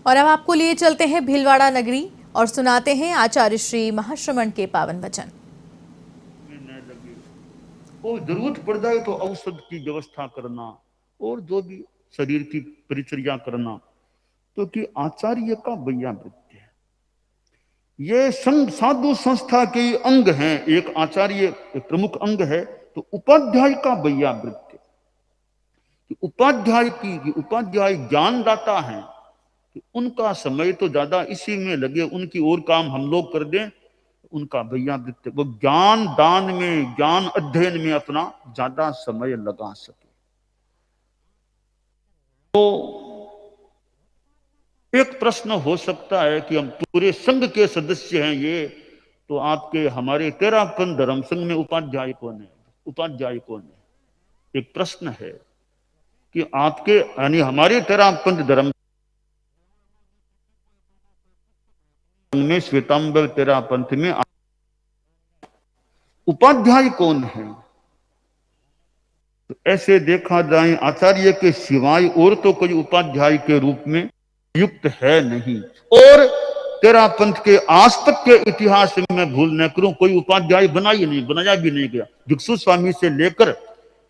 और अब आपको लिए चलते हैं भीलवाड़ा नगरी और सुनाते हैं आचार्य श्री महाश्रमण के पावन वचन। में न लगे और जरूरत पड़ जाए तो औषध की व्यवस्था करना और जो भी शरीर की परिचर्या करना, तो कि आचार्य का वैयावृत्य है। ये संघ साधु संस्था के अंग हैं। एक आचार्य एक प्रमुख अंग है। तो उपाध्याय का वैयावृत्य, कि उपाध्याय की उपाध्याय ज्ञानदाता है, कि उनका समय तो ज्यादा इसी में लगे, उनकी और काम हम लोग कर दें, उनका वैयावृत्य वो ज्ञान दान में, ज्ञान अध्ययन में अपना ज्यादा समय लगा सके। तो एक प्रश्न हो सकता है कि हम पूरे संघ के सदस्य हैं ये, तो आपके हमारे तेरापन धर्म संघ में उपाध्याय कौन है, उपाध्याय कौन है? एक प्रश्न है कि आपके यानी हमारे तेरापंथ धर्म में, श्वेतांबर तेरापंथ में उपाध्याय कौन है? तो ऐसे देखा जाए आचार्य के सिवाय और तो कोई उपाध्याय के रूप में युक्त है नहीं। और तेरापंथ के आज तक के इतिहास में मैं भूल न करूं, कोई उपाध्याय बना ही नहीं, बनाया भी नहीं गया। भिक्षु स्वामी से लेकर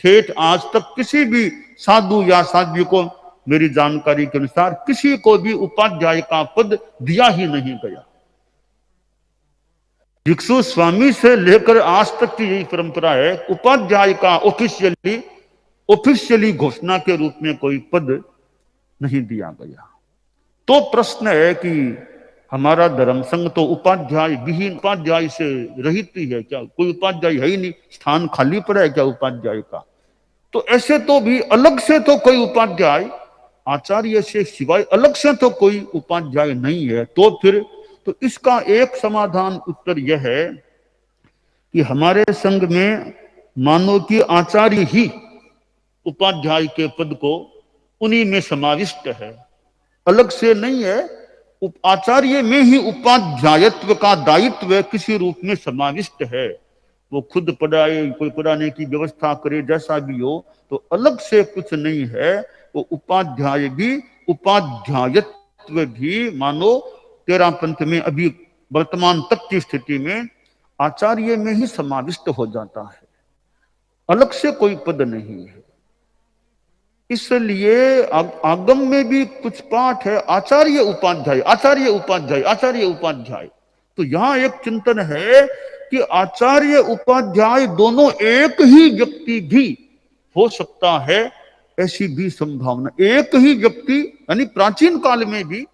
ठेठ आज तक किसी भी साधु या साध्वी को मेरी जानकारी के अनुसार किसी को भी उपाध्याय का पद दिया ही नहीं गया। भिक्षु स्वामी से लेकर आज तक की यही परंपरा है, उपाध्याय का ऑफिशियली घोषणा के रूप में कोई पद नहीं दिया गया। तो प्रश्न है कि हमारा धर्म संघ तो उपाध्याय विहीन, उपाध्याय से रहित ही है क्या? कोई उपाध्याय है ही नहीं, स्थान खाली पड़ा है क्या उपाध्याय का? तो ऐसे तो भी अलग से तो कोई उपाध्याय, आचार्य से सिवाय अलग से तो कोई उपाध्याय नहीं है। तो फिर तो इसका एक समाधान उत्तर यह है कि हमारे संघ में मानो कि आचार्य ही उपाध्याय के पद को उन्हीं में समाविष्ट है, अलग से नहीं है। आचार्य में ही उपाध्यायत्व का दायित्व किसी रूप में समाविष्ट है। वो खुद पढ़ाए, कोई पढ़ाने की व्यवस्था करे, जैसा भी हो, तो अलग से कुछ नहीं है। वो उपाध्याय भी, उपाध्यायत्व भी मानो तेरापंथ में अभी वर्तमान तक की स्थिति में आचार्य में ही समाविष्ट हो जाता है, अलग से कोई पद नहीं है। इसलिए आगम में भी कुछ पाठ है आचार्य उपाध्याय, आचार्य उपाध्याय, आचार्य उपाध्याय। तो यहां एक चिंतन है कि आचार्य उपाध्याय दोनों एक ही व्यक्ति भी हो सकता है, ऐसी भी संभावना। एक ही व्यक्ति यानी प्राचीन काल में भी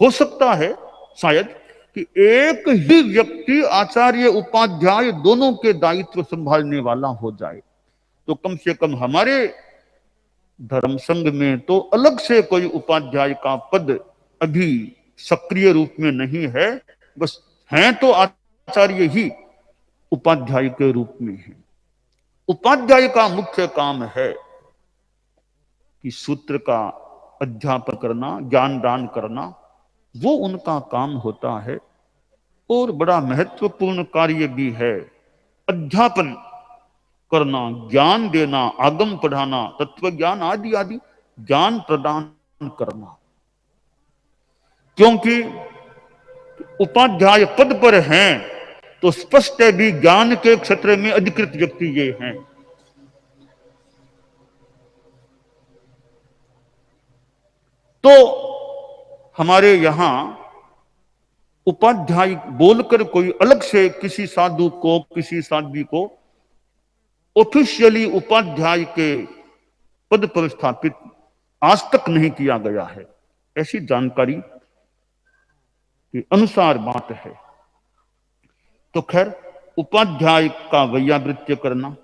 हो सकता है शायद कि एक ही व्यक्ति आचार्य उपाध्याय दोनों के दायित्व संभालने वाला हो जाए। तो कम से कम हमारे धर्म संघ में तो अलग से कोई उपाध्याय का पद अभी सक्रिय रूप में नहीं है, बस हैं तो आचार्य ही उपाध्याय के रूप में है। उपाध्याय का मुख्य काम है कि सूत्र का अध्यापन करना, ज्ञान दान करना, वो उनका काम होता है। और बड़ा महत्वपूर्ण कार्य भी है अध्यापन करना, ज्ञान देना, आगम पढ़ाना, तत्व ज्ञान आदि आदि ज्ञान प्रदान करना। क्योंकि उपाध्याय पद पर हैं तो स्पष्ट है भी ज्ञान के क्षेत्र में अधिकृत व्यक्ति ये हैं। तो हमारे यहां उपाध्याय बोलकर कोई अलग से किसी साधु को, किसी साध्वी को ऑफिशियली उपाध्याय के पद पर स्थापित आज तक नहीं किया गया है, ऐसी जानकारी के अनुसार बात है। तो खैर उपाध्याय का वैयावृत्य करना,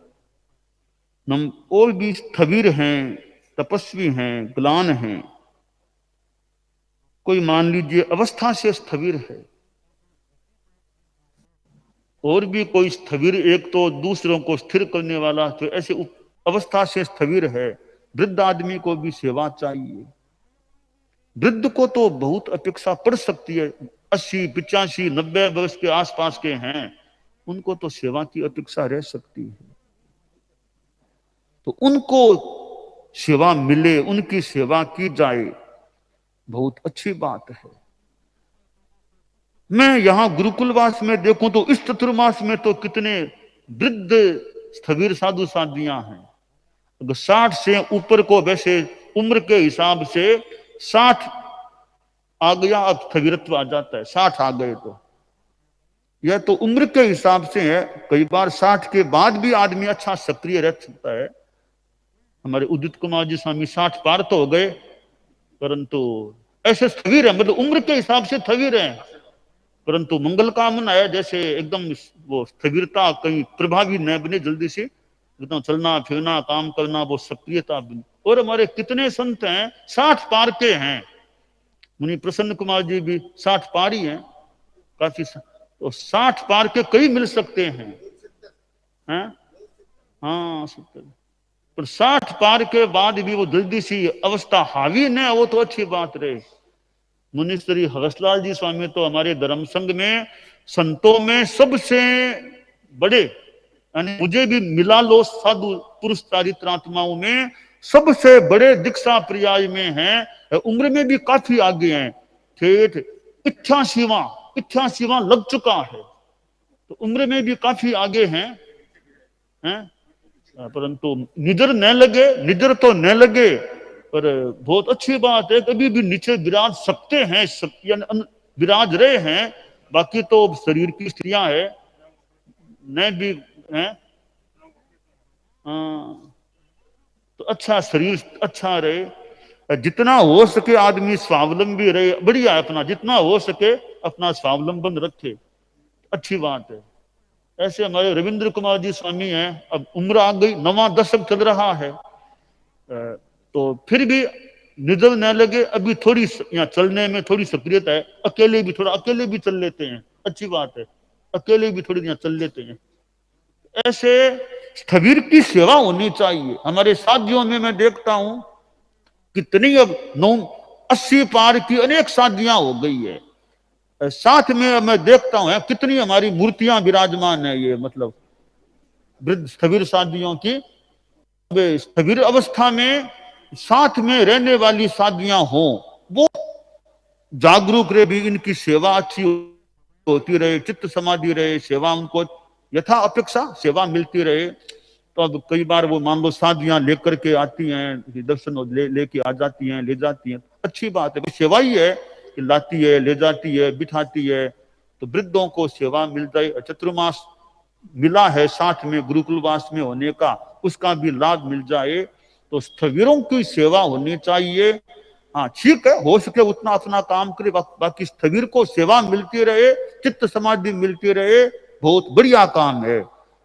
और भी स्थविर हैं, तपस्वी हैं, ग्लान हैं। कोई मान लीजिए अवस्था से स्थविर है, और भी कोई स्थविर, एक तो दूसरों को स्थिर करने वाला, तो ऐसे अवस्था से स्थविर है। वृद्ध आदमी को भी सेवा चाहिए। वृद्ध को तो बहुत अपेक्षा पड़ सकती है, 80, 85, 90 वर्ष के आसपास के हैं, उनको तो सेवा की अपेक्षा रह सकती है। तो उनको सेवा मिले, उनकी सेवा की जाए, बहुत अच्छी बात है। मैं यहां गुरुकुलवास में देखूं तो इस चतुर्मास में तो कितने वृद्ध स्थविर साधु साधियां हैं। अगर 60 से ऊपर को वैसे उम्र के हिसाब से 60 आ गया, अब स्थविरत्व आ जाता है, 60 आ गए तो यह तो उम्र के हिसाब से है। कई बार 60 के बाद भी आदमी अच्छा सक्रिय रह सकता है। हमारे उदित कुमार जी स्वामी 60 पार तो हो गए, परंतु ऐसे स्थविर है, मतलब उम्र के हिसाब से स्थविर है, परंतु मंगल कामना है, जैसे एकदम वो स्थविरता कहीं प्रभावी न बने, जल्दी से एकदम चलना फिरना काम करना, वो सक्रियता बने। और हमारे कितने संत हैं 60 पार के हैं। मुनि प्रसन्न कुमार जी भी 60 पार ही हैं, काफी तो 60 पार के कई मिल सकते हैं, हैं? हाँ 70, पर 60 पार के बाद भी वो जल्दी सी अवस्था हावी न हो तो अच्छी बात रहे। मुनि श्री हवसलाल जी स्वामी तो हमारे धर्म संघ में संतों में सबसे बड़े, यानी मुझे भी मिला लो साधु पुरुष चारित्रात्माओं में सबसे बड़े दीक्षा पर्याय में हैं, उम्र में भी काफी आगे हैं। ठेठ 88वां लग चुका है, तो उम्र में भी काफी आगे हैं। परंतु निडर न लगे, निडर तो न लगे, पर बहुत अच्छी बात है कभी भी नीचे विराज सकते हैं, विराज रहे हैं। बाकी तो शरीर की स्त्रियां है न भी हैं। तो अच्छा शरीर अच्छा रहे, जितना हो सके आदमी स्वावलंबी रहे, बढ़िया है। अपना जितना हो सके अपना स्वावलंबन रखे, अच्छी बात है। ऐसे हमारे रविंद्र कुमार जी स्वामी हैं, अब उम्र आ गई, 9वां दशक चल रहा है, तो फिर भी निडर न लगे, अभी थोड़ी यहाँ चलने में थोड़ी सक्रियता है, अकेले भी चल लेते हैं, अच्छी बात है, अकेले भी थोड़ी यहाँ चल लेते हैं। ऐसे स्थविर की सेवा होनी चाहिए। हमारे साथियों में मैं देखता हूं कितनी अब 80 पार की अनेक शादियां हो गई है। साथ में मैं देखता हूं कितनी हमारी मूर्तियां विराजमान है, ये मतलब वृद्ध स्थविर शादियों की। स्थविर अवस्था में साथ में रहने वाली शादियां हो, वो जागरूक रहे भी, इनकी सेवा अच्छी होती रहे, चित्त समाधि रहे, सेवा उनको यथा अपेक्षा सेवा मिलती रहे। तो अब कई बार वो मान लो शादियां लेकर के आती हैं, दर्शन लेके आ जाती हैं, ले जाती हैं, अच्छी बात है, सेवा ही है कि लाती है, ले जाती है, बिठाती है। तो वृद्धों को सेवा मिल जाए, चतुर्मास मिला है साथ में गुरुकुलवास में होने का, उसका भी लाभ मिल जाए, तो स्थविरों की सेवा होनी चाहिए। हाँ ठीक है, हो सके उतना अपना काम करे, बाकी स्थविर को सेवा मिलती रहे, चित्त समाधि मिलती रहे, बहुत बढ़िया काम है।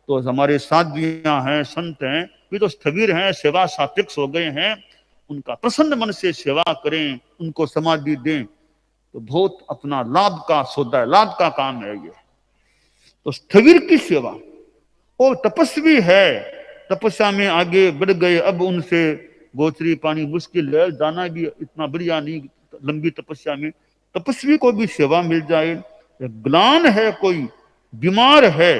तो हमारे साधियां हैं, संत हैं, वे तो स्थविर हैं, सेवा सापेक्ष हो गए हैं, उनका प्रसन्न मन से सेवा करें, उनको समाधि दें, तो बहुत अपना लाभ का सौदा है, लाभ का काम है ये। तो स्थविर की सेवा, वो तपस्वी है, तपस्या में आगे बढ़ गए, अब उनसे गोचरी पानी मुश्किल है, जाना भी इतना बढ़िया नहीं लंबी तपस्या में, तपस्वी को भी सेवा मिल जाए। ग्लान है, कोई बीमार है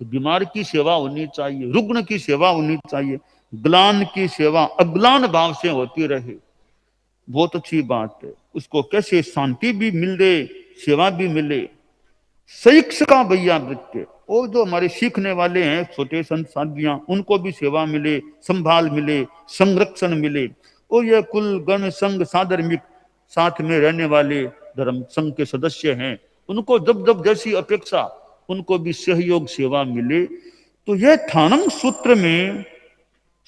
तो बीमार की सेवा होनी चाहिए, रुग्ण की सेवा होनी चाहिए, ग्लान की सेवा अग्लान भाव से होती रहे, बहुत अच्छी बात है। उसको कैसे शांति भी मिले, सेवा भी मिले। शिक्षा भैया वृत्ति, वो जो हमारे सीखने वाले हैं छोटे संत साधियां, उनको भी सेवा मिले, संभाल मिले, संरक्षण मिले। और ये कुल गण संघ साधर्मिक साथ में रहने वाले धर्म संघ के सदस्य हैं, उनको जब जब जैसी अपेक्षा उनको भी सहयोग सेवा मिले। तो यह थानम सूत्र में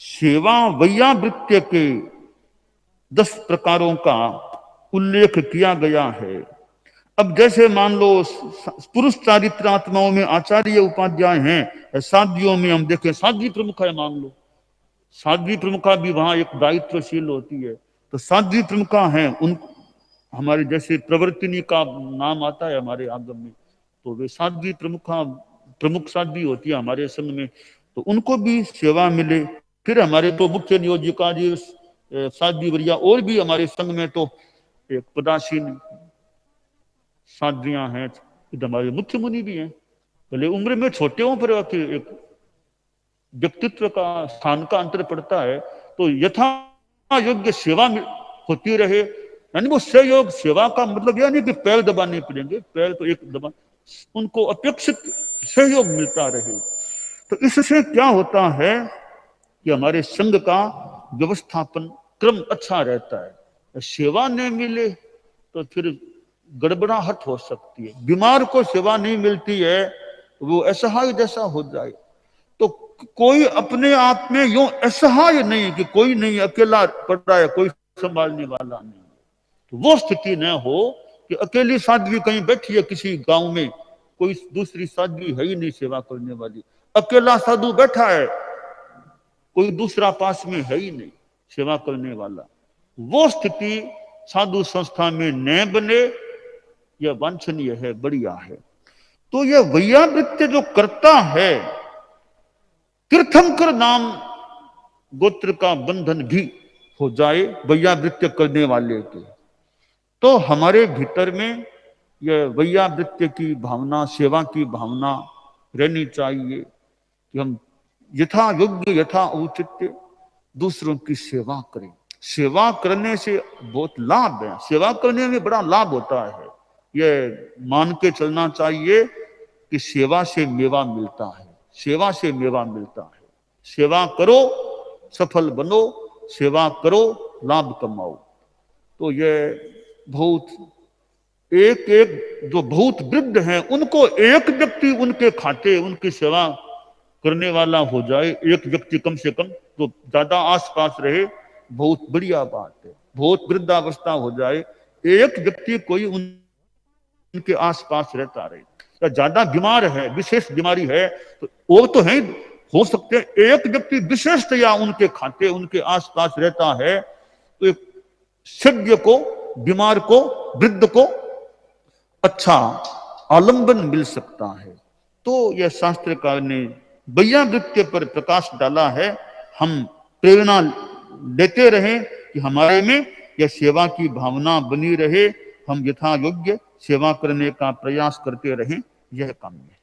सेवा वैयावृत्य के 10 प्रकारों का उल्लेख किया गया है। अब जैसे मान लो पुरुष चारित्रात्माओं में आचार्य उपाध्याय हैं, साध्वियों में हम देखें साध्वी प्रमुख है, मान लो साध्वी प्रमुखा भी वहां एक दायित्वशील होती है, तो साध्वी प्रमुखा है, उन हमारे जैसे प्रवर्तिनी का नाम आता है हमारे आगम में, तो वे साध्वी प्रमुख साध्वी होती है हमारे संघ में, तो उनको भी सेवा मिले। फिर हमारे तो मुख्य नियोजिका जी साध्वी वरिया, और भी हमारे संघ में तो एक पदासीन साध्वियां हैं, हमारे मुख्य मुनि भी हैं, भले उम्र में छोटे हों पर एक व्यक्तित्व का स्थान का अंतर पड़ता है। तो यथा योग्य सेवा होती रहे, यानी वो सहयोग सेवा का मतलब यह नहीं कि पैर दबाने पड़ेंगे, पैर तो एक दबा, उनको अपेक्षित सहयोग मिलता रहे। तो इससे क्या होता है कि हमारे संघ का व्यवस्थापन क्रम अच्छा रहता है। सेवा नहीं मिले तो फिर गड़बड़ाहट हो सकती है। बीमार को सेवा नहीं मिलती है, वो असहाय जैसा हो जाए। तो कोई अपने आप में यूं असहाय नहीं कि कोई नहीं, अकेला पड़ा है, कोई संभालने वाला नहीं, तो वो स्थिति न हो कि अकेली साध्वी कहीं बैठी है किसी गांव में, कोई दूसरी साध्वी है ही नहीं सेवा करने वाली, अकेला साधु बैठा है, कोई दूसरा पास में है ही नहीं सेवा करने वाला, वो स्थिति साधु संस्था में न बने, यह वांछनीय है, बढ़िया है। तो यह वैयावृत्य जो करता है, तीर्थंकर नाम गोत्र का बंधन भी हो जाए वैयावृत्य करने वाले के, तो हमारे भीतर में यह वैयावृत्य की भावना, सेवा की भावना रहनी चाहिए कि हम यथा योग्य यथा औचित्य दूसरों की सेवा करें। सेवा करने से बहुत लाभ है, सेवा करने में बड़ा लाभ होता है। यह मान के चलना चाहिए कि सेवा से मेवा मिलता है, सेवा से मेवा मिलता है। सेवा करो सफल बनो, सेवा करो लाभ कमाओ। तो यह बहुत एक एक जो बहुत वृद्ध हैं उनको एक व्यक्ति उनके खाते उनकी सेवा करने वाला हो जाए, एक व्यक्ति कम से कम तो ज्यादा आसपास रहे, बहुत बढ़िया बात है। बहुत वृद्धावस्था हो जाए, एक व्यक्ति कोई उनके आसपास रहता रहे, या ज्यादा बीमार है, विशेष बीमारी है, तो वो तो है, हो सकते हैं एक व्यक्ति विशेषतया उनके खाते उनके आसपास रहता है, तो एक सभ्य को, बीमार को, वृद्ध को अच्छा आलंबन मिल सकता है। तो यह शास्त्रकार ने वैयावृत्य पर प्रकाश डाला है। हम प्रेरणा लेते रहें कि हमारे में यह सेवा की भावना बनी रहे, हम यथा योग्य सेवा करने का प्रयास करते रहें, यह काम्य है।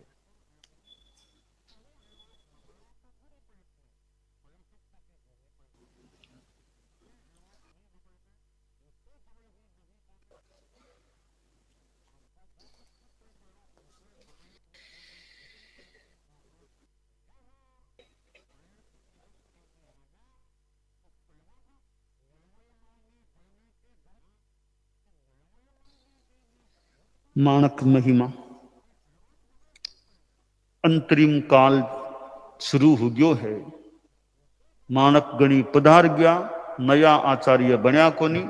माणक महिमा अंतरिम काल शुरू हो गयो है। माणक गणी पधार गया, नया आचार्य बन्या कोनी।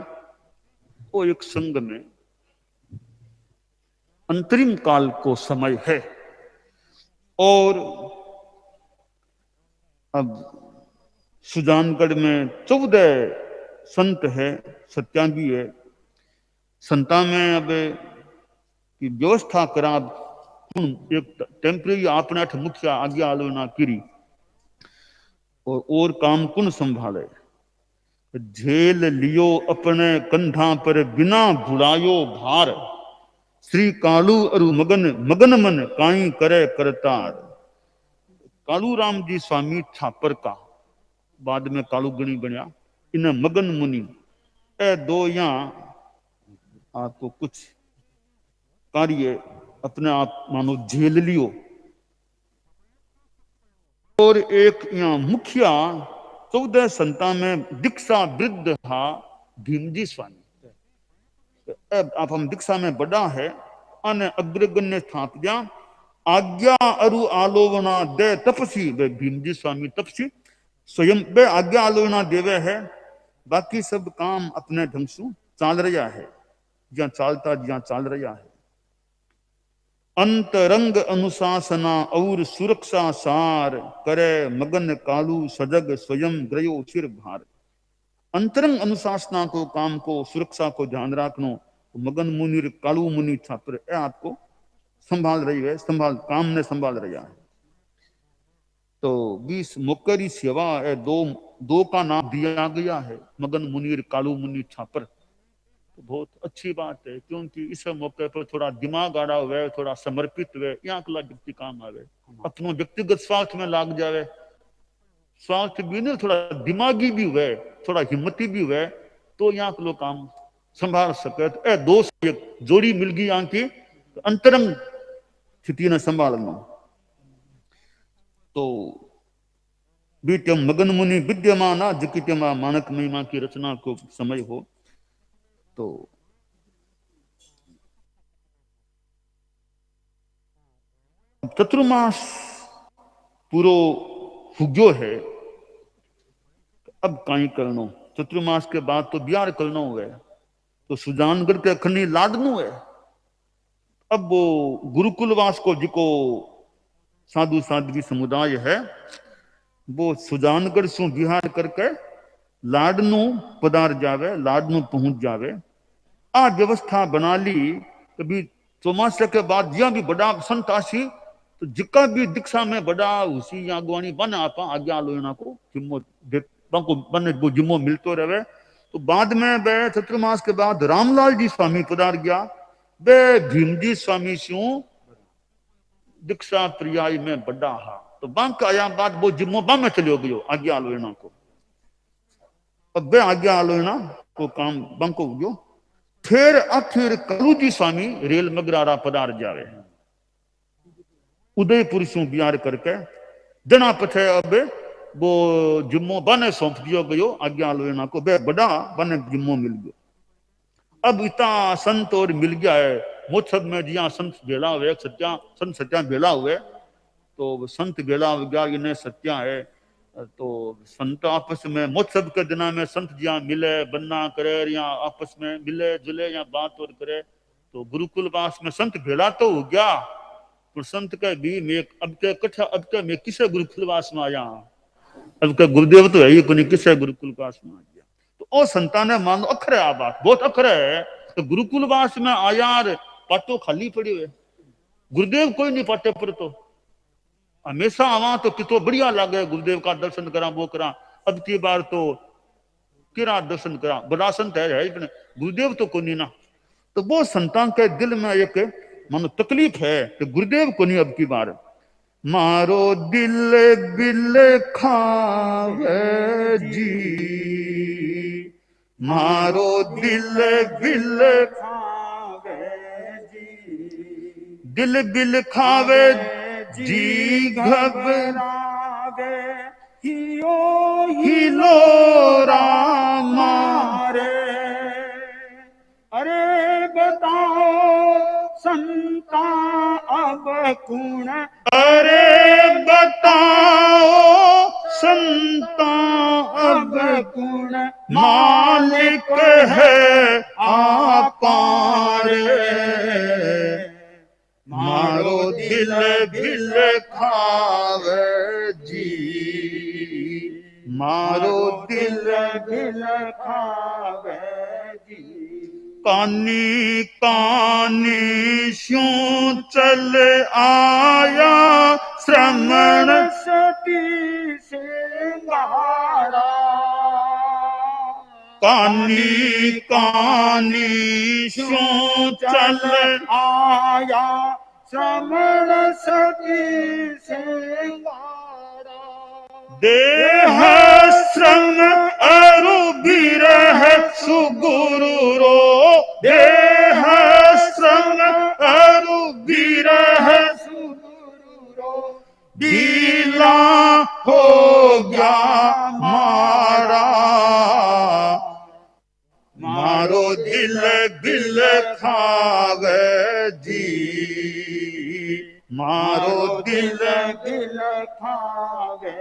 वो एक संघ में अंतरिम काल को समय है, और अब सुजानगढ़ में 14 संत है, सत्यांगी है। संता में अब की व्यवस्था करा, एक टेम्परेरी आपने मुख्य आज्ञा आलोचना करी, और काम कुन संभाले। झेल लियो अपने कंधा पर बिना भुलायो भार, श्री कालू अरु मगन मगन मन काई करे करतार। कालू राम जी स्वामी छापर का, बाद में कालू गणी बनया, इन मगन मुनि, ए दो यहाँ आपको कुछ कार्य अपने आप मानो झेल लियो। और एक यहाँ मुखिया 14 संता में दीक्षा वृद्ध था भीमजी स्वामी। अब आप हम दीक्षा में बड़ा है, अन अग्रगण्य स्थाप दिया, आज्ञा अरु आलोवना दे तपसी, वे भीमजी स्वामी तपसी स्वयं वे आज्ञा आलोचना देवे है, बाकी सब काम अपने ढंग से चाल रहा है, जहां चालता जहां चाल रहा है। अंतरंग अनुशासना और सुरक्षा सार, करे मगन कालू सजग स्वयं ग्रयो सिर भार। अंतरंग अनुशासना को, काम को, सुरक्षा को ध्यान रखनो, मगन मुनि कालू मुनि छात्र आपको संभाल रही है, काम ने संभाल रहा है। तो 20 मुक्करी सेवा है, दो का नाम दिया गया है, मगन मुनीर कालू मुनि छापर। तो बहुत अच्छी बात है, क्योंकि इस मौके पर थोड़ा दिमाग आड़ा हुए, थोड़ा समर्पित हुए, यहाँ कला व्यक्ति काम आवे, अपनो व्यक्तिगत स्वार्थ में लाग जावे, स्वार्थ भी नहीं, थोड़ा दिमागी भी हुए, थोड़ा हिम्मती भी हुए, तो यहाँ कलो काम संभाल सके। तो ए दो एक जोड़ी मिल गई आंकी अंतरंग स्थिति ने संभालना। तो बीत्यम मगन मुनि विद्यमाना जिकित्यमा मानक महिमा की रचना को समय हो तो चतुर्मास पूरो हुग्यो है। अब कहीं करनो चतुर्मास के बाद तो ब्याह करनो है। तो सुजानगढ़ के खनी लाडनू है। अब वो गुरुकुलवास को जिको साधु साध्वी समुदाय है वो सुजानगढ़ सु बिहार करके लाडनू पधार जावे, लाडनू पहुंच जावे। आ व्यवस्था बना ली। कभी चौमासे के बाद जिया भी बड़ा संत आसी तो जिका भी दीक्षा में बड़ा उसी आगवानी बन आपा आज्ञा लोना को जिम्मो को बन वो जिम्मो मिलतो रहे। तो बाद में बे चतुर्मास के बाद रामलाल जी स्वामी पधार गया। बे भीमजी स्वामी स्यू दीक्षा पर्याय में बड़ा हा। तो बांक आया बाद वो जिम्मो बा में चलो गयो आज्ञा लोना को। अब बे आज्ञा लोना को काम बंको गयो। फिर आखिर कलूजी स्वामी रेल मगरारा पधार जावे उदयपुर से बिहार करके। जना पछे अब वो जिम्मो बने सौंप दियो गयो आज्ञा लोना को। बे बड़ा बने जिम्मो मिल गयो। अब इतना संत और मिल गया है मोत्सव में जिया संत भेला हुए सत्या संत सत्या भेला हुए। तो संत भेला हो गया इन्हें सत्या है। तो संत आपस में मोत्सव के दिना में संत जिया मिले बन्ना करे या आपस में मिले जुले या बात और करे। तो गुरुकुलवास में संत भेला तो हो गया पर संत के भी मैं अब के कथा अब के मैं किसे गुरुकुलवास में आया। अब के गुरुदेव तो है ही कोई किसे गुरुकुलवास में आ गया। तो ओ संतान ने मान अखर है आ बात बहुत अखर है। तो गुरुकुलवास में आया पाटो खाली पड़ी है गुरुदेव कोई नहीं पाटे पर। तो हमेशा आवा तो कितो बढ़िया लगे गुरुदेव का दर्शन करा वो करा। अब की बार तो किरा दर्शन करा बड़ा संत है गुरुदेव तो कोनी ना। तो वो संतान के दिल में एक मानो तकलीफ है कि गुरुदेव को नहीं अब की बार। मारो दिल बिल खावे जी मारो दिल बिल खावे जी दिल बिल खावे जी घबरावे हिलो रामा रे। अरे बताओ संता अब कौन। अरे बताओ संता अब कौन मालिक है आपारे। मारो दिल बिल खावे जी मारो दिल बिल खावे जी। कानी कानी स्यों चल आया श्रमण सती से महारा। कानी कानी स्यों चल आया श्रमण सती से महारा। देह श्रम अरु बिरह सुगुरु रो देह श्रम अरु बिरह सुगुरु रो दीला हो गया मारा। मारो दिल बिल खावे जी मारो दिल बिल खावे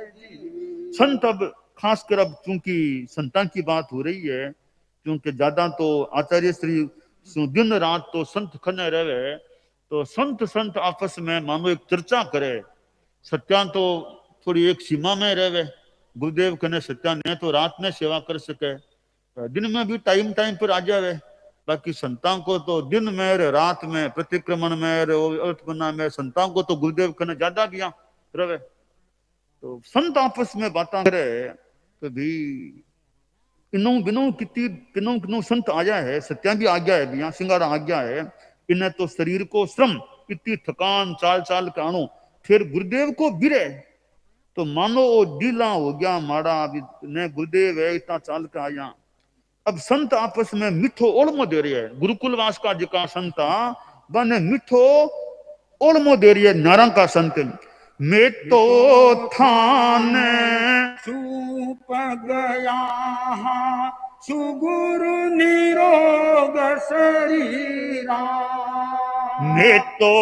जी। संत अब खासकर अब चूंकि संतान की बात हो रही है क्योंकि ज्यादा तो आचार्य श्री दिन रात तो संत खने रहे। तो संत संत आपस में मानो एक चर्चा करे। सत्या तो थोड़ी एक सीमा में रहे गुरुदेव कने सत्या ने तो रात में सेवा कर सके दिन में भी टाइम टाइम पर आ जावे। बाकी संतान को तो दिन में रात में प्रतिक्रमण में अर्थपन्ना में संतान को तो गुरुदेव कने ज्यादा भी रहे। तो संत आपस में बातें करे तो भी इनो बिनो कितनी किनो किनो संत आया है सत्या भी आ गया है भी सिंगारा आ गया है। इन्हें तो शरीर को श्रम इतनी थकान चाल चाल के आनो फिर गुरुदेव को बिरे तो मानो वो ढीला हो गया माड़ा ने गुरुदेव है इतना चाल के आया। अब संत आपस में मिठो ओलमो दे रही है। गुरुकुलवास का जिका संता बने मिठो ओलमो दे रही है। नारंग का संत मैं तो थान सूप गया सुगुरु निरोग शरीरा। मैं तो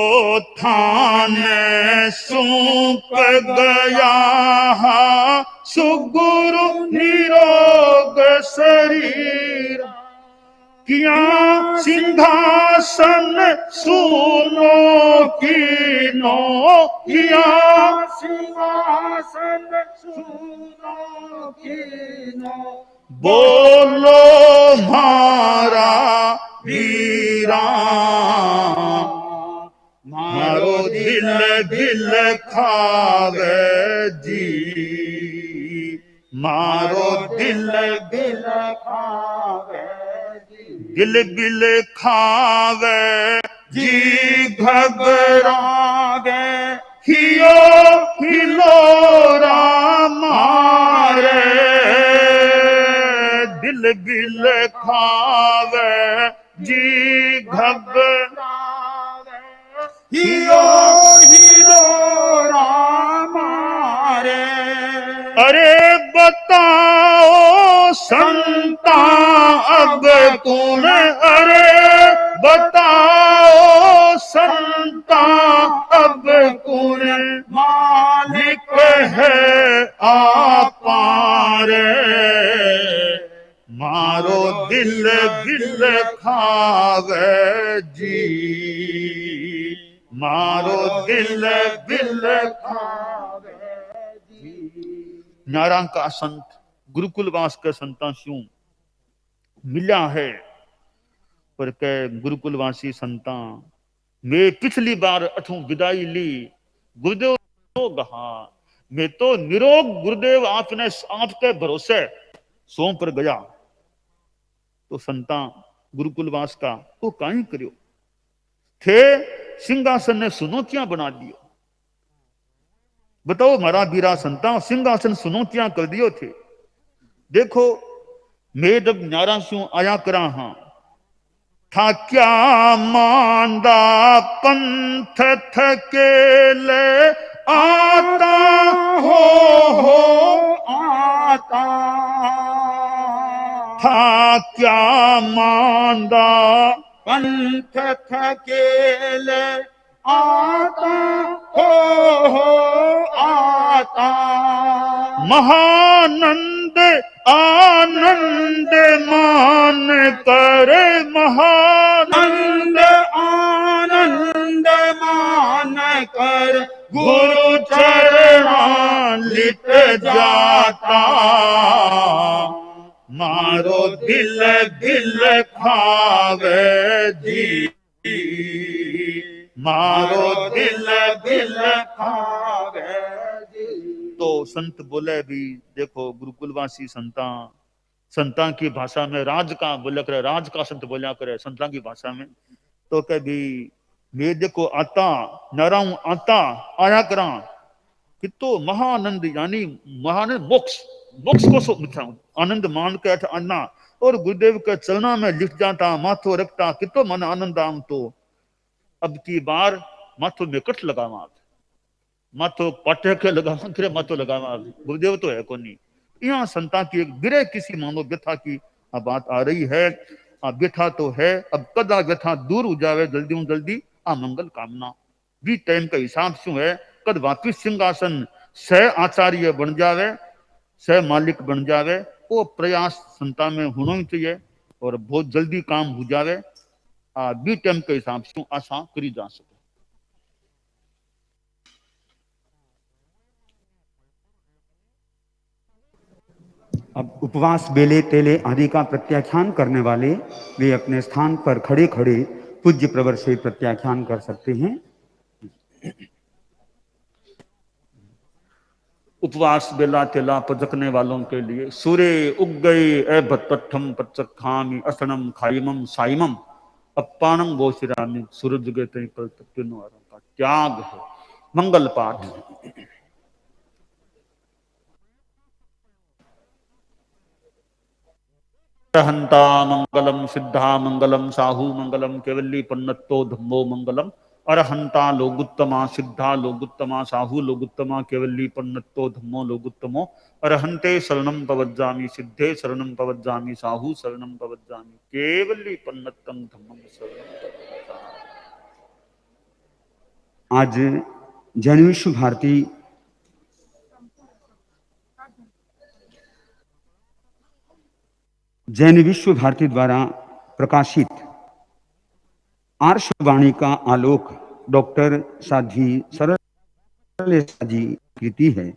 थान सूप गया सुगुरु निरोग शरीर। किया सिंहासन सुनो कीनो, किया सिंहासन सुनो कीनो। बोलो मारा वीरा। मारो दिल दिल खावे जी, मारो दिल दिल खावे दिल बिल खावे जी घबरावे। हियो हिलोरा मारे दिल बिल खावे जी घबरावे। हियो हिलोरा मारे। अरे बताओ संता अब कौन, अरे बताओ संता अब कौन मालिक है आपारे। मारो दिल दिल खावे जी, मारो दिल दिल खावे जी। नारायण का संत गुरुकुलवास के संता स्यों मिला है पर के गुरुकुलवासी संता मैं पिछली बार अठू विदाई ली गुरुदेव कहा मैं तो निरोग गुरुदेव आपने आपके भरोसे सोम पर गया। तो संता गुरुकुलवास का तो कहीं करियो थे सिंहासन ने सुनौतियां बना दियो। बताओ मारा बीरा संता सिंहासन सुनौतियां कर दियो थे। देखो मैं जब न्यारा स्यों आया करा हाँ था क्या मांदा पंथ थकेले आता हो आता। था क्या मांदा पंथ थकेले आता हो आता। महानंद आनंद मान कर महानंद आनंद मान कर गुरु चरणा लिट जाता। मारो दिल दिल खावे जी, मारो दिल दिल खावे जी। तो संत बोले भी देखो गुरुकुलवासी संता की भाषा में राज का बोला करे, राज का संत बोला करे संता की भाषा में। तो कह भी मैं देखो आता नाराऊ आता आया करा कि तो महानंद यानी महानंद मोक्ष मोक्ष को सो मिथ्या आनंद मान के अठ आना और गुरुदेव के चलना में लिख जाता माथो रखता कि तो मन आनंद आम। तो अब की बार माथो में कट लगावा माथो पाटे के लगावा फिर माथो लगावा गुरुदेव तो है कोनी। यहाँ संता की एक गिरे किसी मानो व्यथा की बात आ रही है। व्यथा तो है अब कदा व्यथा दूर हो जावे जल्दी जल्दी आ मंगल कामना भी टाइम का हिसाब शू है कद वापिस सिंहासन सह आचार्य बन जावे सह मालिक बन जावे वो प्रयास संता में होना ही चाहिए और बहुत जल्दी काम हो जावे। बी टाइम के हिसाब से आशा करी जा सके। अब उपवास बेले तेले आदि का प्रत्याख्यान करने वाले वे अपने स्थान पर खड़े खड़े पूज्य प्रवर से प्रत्याख्यान कर सकते हैं। उपवास बेला तेला पचकने वालों के लिए सूर्य उग गए ए भत्तम पचखामी असनम खाइमम साइमम अपानम गोशिरामी सूरज गए तई पर तत्व का त्याग है। मंगल पाठ। अरहंता मंगलम सिद्धा मंगलम साहू मंगलम केवली पन्नतो धम्मो मंगलम। अरहंता लोगुत्तमा सिद्धा लोगुत्तमा साहू लोगुत्तमा केवली पन्नतो धम्मो लोगुत्तमो। अरहंते शरणम पवज्जामि सिद्धे शरणम पवज्जामि साहू शरणम पवज्जामि केवली पन्नतम धम्मम शरणम पवज्जामि। आज जैन विश्व भारती द्वारा प्रकाशित आर्षवाणी का आलोक डॉक्टर साध्वी सरल जी कृति है।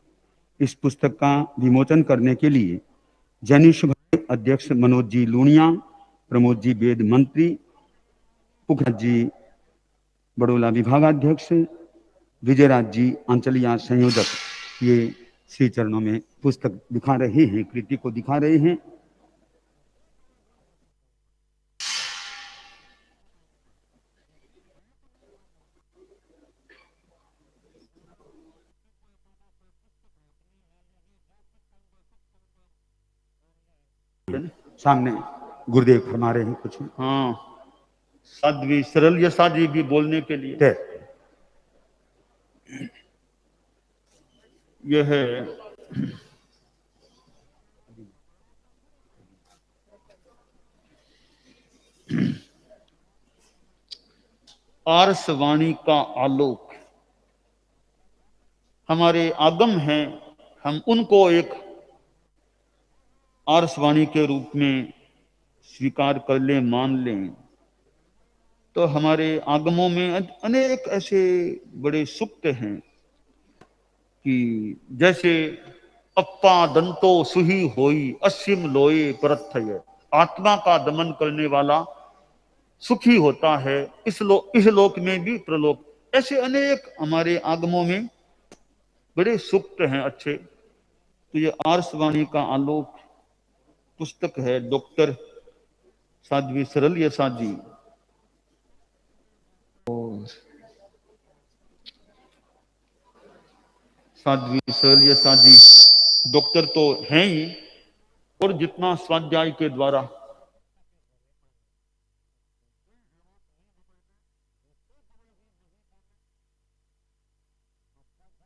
इस पुस्तक का विमोचन करने के लिए जैन विश्व भारती अध्यक्ष मनोज जी लूणिया, प्रमोद जी वेद मंत्री, पुखराज जी बड़ोला विभागाध्यक्ष, विजयराज जी अंचलिया संयोजक, ये श्री चरणों में पुस्तक दिखा रहे हैं, कृति को दिखा रहे हैं। सामने गुरुदेव फरमा रहे हैं कुछ। हाँ, साध्वी सरल यशा जी भी बोलने के लिए यह है। आर्षवाणी का आलोक हमारे आगम हैं, हम उनको एक आर्षवाणी के रूप में स्वीकार कर लें, मान लें, तो हमारे आगमों में अनेक ऐसे बड़े सुक्त हैं कि जैसे अप्पा दंतो सुही होई असीम लोए परथय। आत्मा का दमन करने वाला सुखी होता है इस लोक में भी प्रलोक। ऐसे अनेक हमारे आगमों में बड़े सुक्त हैं अच्छे। तो ये आर्षवाणी का आलोक पुस्तक है डॉक्टर साध्वी सरल यशा जी। और साध्वी सरल यशा जी डॉक्टर तो हैं ही, और जितना स्वाध्याय के द्वारा